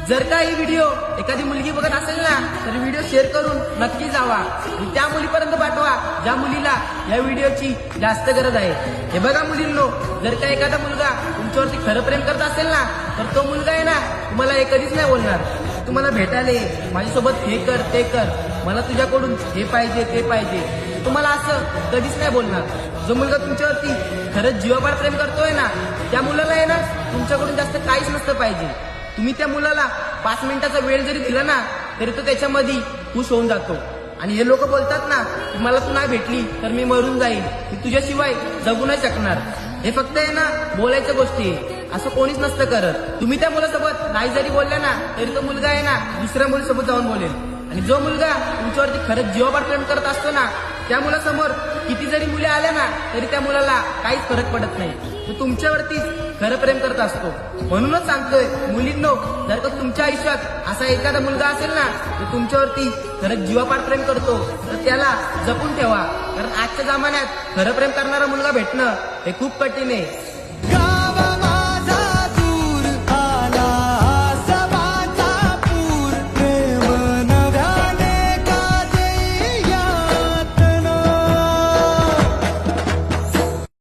जर का ही व्हिडिओ एखादी मुलगी बघत असेल ना तर व्हिडिओ शेअर करून नक्की जावा आणि त्या मुलीपर्यंत पाठवा ज्या मुलीला या व्हिडिओची जास्त गरज आहे। हे बघा मुलींनो, जर का एखादा मुलगा तुमच्यावरती खरं प्रेम करत असेल ना तर तो मुलगा आहे ना तुम्हाला हे कधीच नाही बोलणार तुम्हाला भेटायला ये, माझ्यासोबत हे कर ते कर, मला तुझ्याकडून हे पाहिजे ते पाहिजे, तुम्हाला असं कधीच नाही बोलणार। जो मुलगा तुमच्यावरती खरंच जीवापाड प्रेम करतोय ना त्या मुलाला आहे ना तुमच्याकडून जास्त काहीच नसतं पाहिजे। तुम्ही त्या मुलाला 5 मिनिटाचा वेळ जरी दिला ना तरी तो त्याच्यामध्ये खुश होऊन जातो। आणि हे लोक बोलतात ना की मला तू नाही भेटली तर मी मरून जाईल, मी तुझ्याशिवाय जगू नाही शकणार, हे फक्त आहे ना बोलायच्या गोष्टी आहे, असं कोणीच नसतं करत। तुम्ही त्या मुलासोबत नाही जरी बोलल्या ना तरी तो मुलगा आहे ना दुसऱ्या मुलीसोबत जाऊन बोलेल। आणि जो मुलगा तुमच्यावरती खरंच जीवापाड प्रेम करत असतो ना त्या मुलासमोर किती जरी मुली आल्या ना तरी त्या मुलाला काहीच फरक पडत नाही, तो तुमच्यावरतीच खरं प्रेम करत असतो। म्हणूनच सांगतोय मुलींनो, जर का तुमच्या आयुष्यात असा एखादा मुलगा असेल ना तो तुमच्यावरती खरंच जीवापाड प्रेम करतो तर त्याला जपून ठेवा, कारण आजच्या जमान्यात खरं प्रेम करणारा मुलगा भेटणं हे खूप कठीण आहे।